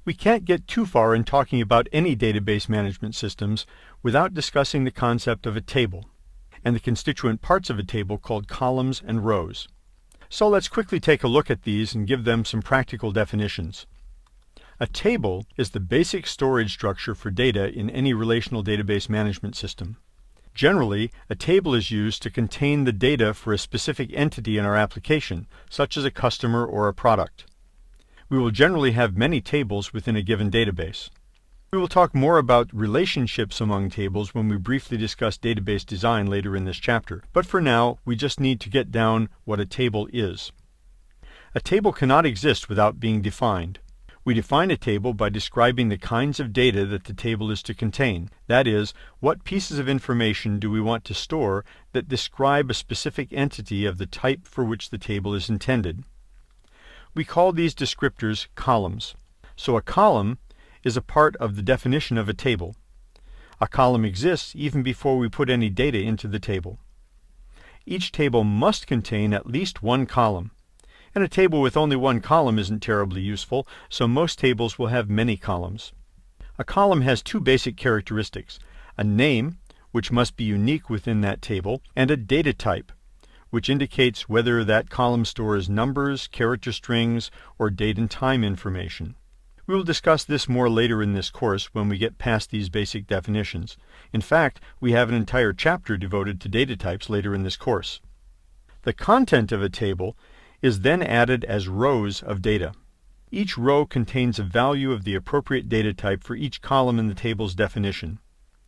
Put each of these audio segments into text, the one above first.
We can't get too far in talking about any database management systems without discussing the concept of a table and the constituent parts of a table called columns and rows. So let's quickly take a look at these and give them some practical definitions. A table is the basic storage structure for data in any relational database management system. Generally, a table is used to contain the data for a specific entity in our application, such as a customer or a product. We will generally have many tables within a given database. We will talk more about relationships among tables when we briefly discuss database design later in this chapter, but for now we just need to get down what a table is. A table cannot exist without being defined. We define a table by describing the kinds of data that the table is to contain. That is, what pieces of information do we want to store that describe a specific entity of the type for which the table is intended. We call these descriptors columns. So a column is a part of the definition of a table. A column exists even before we put any data into the table. Each table must contain at least one column. And a table with only one column isn't terribly useful, so most tables will have many columns. A column has two basic characteristics: a name, which must be unique within that table, and a data type, which indicates whether that column stores numbers, character strings, or date and time information. We will discuss this more later in this course when we get past these basic definitions. In fact, we have an entire chapter devoted to data types later in this course. The content of a table is then added as rows of data. Each row contains a value of the appropriate data type for each column in the table's definition.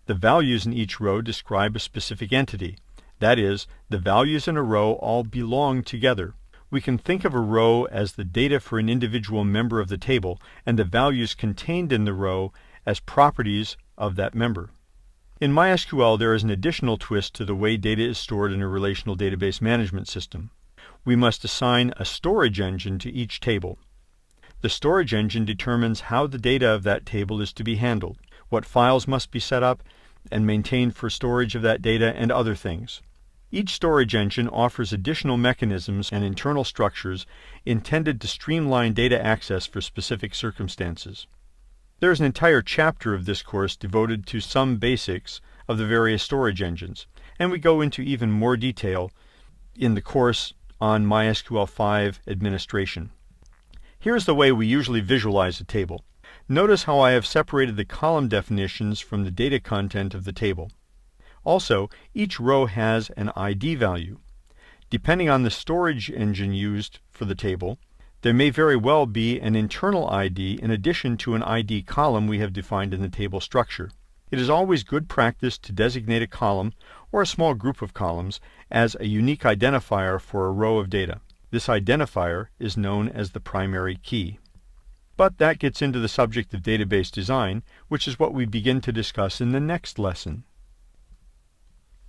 The values in each row describe a specific entity. That is, the values in a row all belong together. We can think of a row as the data for an individual member of the table, and the values contained in the row as properties of that member. In MySQL, there is an additional twist to the way data is stored in a relational database management system. We must assign a storage engine to each table. The storage engine determines how the data of that table is to be handled, what files must be set up and maintained for storage of that data, and other things. Each storage engine offers additional mechanisms and internal structures intended to streamline data access for specific circumstances. There is an entire chapter of this course devoted to some basics of the various storage engines, and we go into even more detail in the course on MySQL 5 administration. Here's the way we usually visualize a table. Notice how I have separated the column definitions from the data content of the table. Also, each row has an ID value. Depending on the storage engine used for the table, there may very well be an internal ID in addition to an ID column we have defined in the table structure. It is always good practice to designate a column, or a small group of columns, as a unique identifier for a row of data. This identifier is known as the primary key. But that gets into the subject of database design, which is what we begin to discuss in the next lesson.